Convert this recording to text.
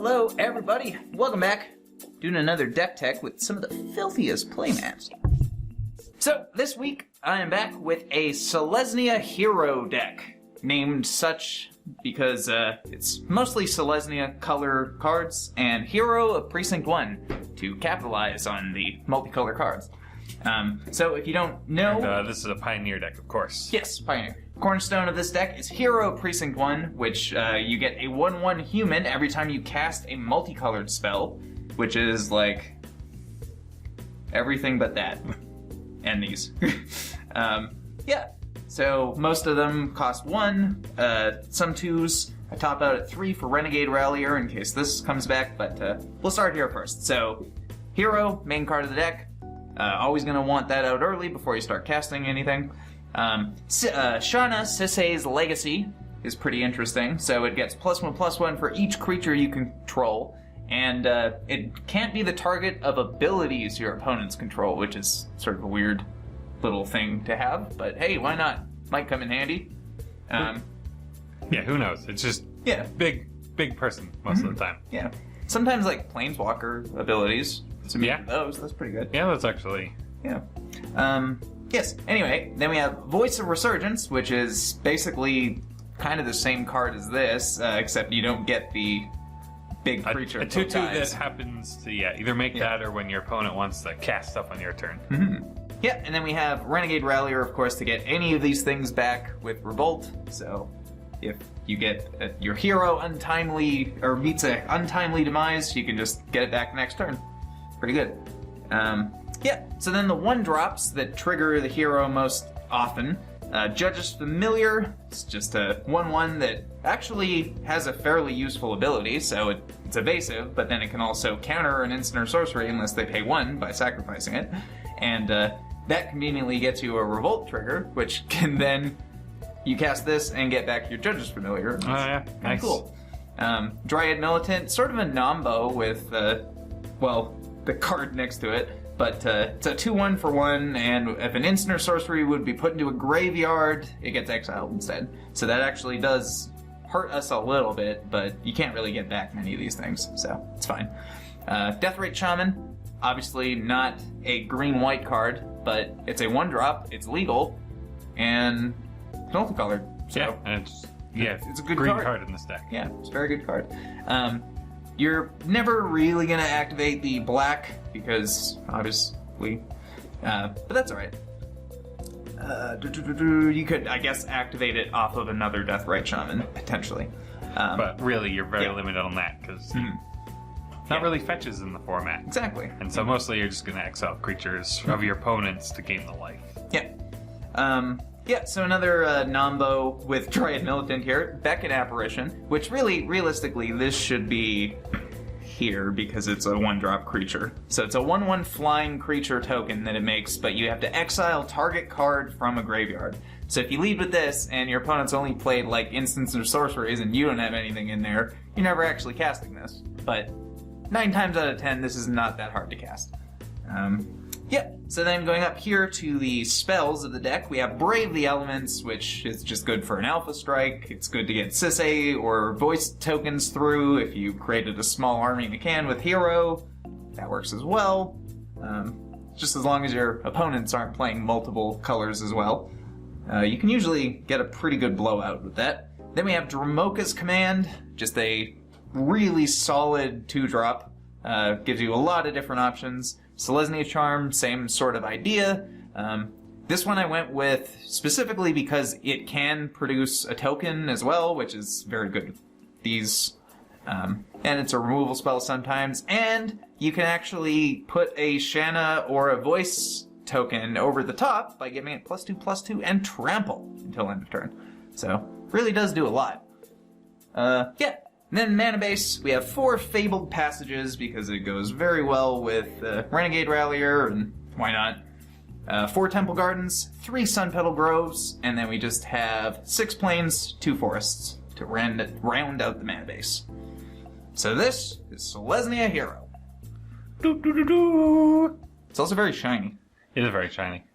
Hello everybody, welcome back. Doing another deck tech with some of the filthiest playmats. So this week I am back with a Selesnya Hero deck, named such because it's mostly Selesnya color cards and Hero of Precinct One to capitalize on the multicolor cards. So if you don't know... And, this is a Pioneer deck, of course. Yes, Pioneer. Cornerstone of this deck is Hero of Precinct One, which you get a 1/1 human every time you cast a multicolored spell, which is like everything but that. And these. Yeah, so most of them cost 1, some 2s. I top out at 3 for Renegade Rally in case this comes back, but we'll start here first. So, Hero, main card of the deck. Always going to want that out early before you start casting anything. Shanna, Sisei's Legacy is pretty interesting. So it gets +1/+1 for each creature you control. And it can't be the target of abilities your opponents control, which is sort of a weird little thing to have. But hey, why not? Might come in handy. Yeah, who knows? It's just big person most of the time. Yeah. Sometimes like Planeswalker abilities. So those, that's pretty good. Yeah, that's actually... Yeah. Yes, anyway, then we have Voice of Resurgence, which is basically kind of the same card as this, except you don't get the big creature. A 2/2 that happens to, either make that or when your opponent wants to cast stuff on your turn. Mm-hmm. Yeah, and then we have Renegade Rally, of course, to get any of these things back with Revolt. So if you get your hero untimely, or meets an untimely demise, you can just get it back next turn. Pretty good. Yeah, so then the 1-drops that trigger the hero most often. Judge's Familiar, it's just a 1/1 that actually has a fairly useful ability, so it's evasive, but then it can also counter an instant or sorcery unless they pay 1 by sacrificing it. And that conveniently gets you a Revolt trigger, which can then, you cast this and get back your Judge's Familiar. Oh yeah, nice. Cool. Dryad Militant, sort of a nombo with, well, the card next to it. But it's a 2/1 for 1, and if an instant or sorcery would be put into a graveyard, it gets exiled instead. So that actually does hurt us a little bit, but you can't really get back many of these things, so it's fine. Deathrite Shaman, obviously not a green-white card, but it's a 1-drop, it's legal, and it's multicolored. So and it's a good green card in this deck. Yeah, it's a very good card. You're never really going to activate the black, because, obviously, but that's alright. You could, I guess, activate it off of another Deathrite Shaman, potentially. But really, you're very limited on that, because not really fetches in the format. Exactly. And so mostly you're just going to exile creatures of your opponents to gain the life. Yeah. Yeah, so another nombo with Dryad Militant here, Beckon Apparition, which really, realistically, this should be here because it's a 1-drop creature. So it's a 1/1 flying creature token that it makes, but you have to exile target card from a graveyard. So if you lead with this and your opponent's only played like instants or sorceries and you don't have anything in there, you're never actually casting this. But 9 times out of 10, this is not that hard to cast. Yeah, so then going up here to the spells of the deck, we have Brave the Elements, which is just good for an Alpha Strike. It's good to get Sisei or Voice tokens through if you created a small army in a can with Hero. That works as well. Just as long as your opponents aren't playing multiple colors as well. You can usually get a pretty good blowout with that. Then we have Dramoka's Command, just a really solid 2-drop. Gives you a lot of different options. Selesnya Charm, same sort of idea. This one I went with specifically because it can produce a token as well, which is very good with these. And it's a removal spell sometimes. And you can actually put a Shanna or a Voice token over the top by giving it +2/+2 and trample until end of turn. So, really does do a lot. Yeah. And then mana base, we have 4 Fabled Passages because it goes very well with Renegade Rallier, and why not? 4 Temple Gardens, 3 Sun Petal Groves, and then we just have 6 Plains, 2 Forests to round out the mana base. So this is Selesnya Hero. It's also very shiny. It is very shiny.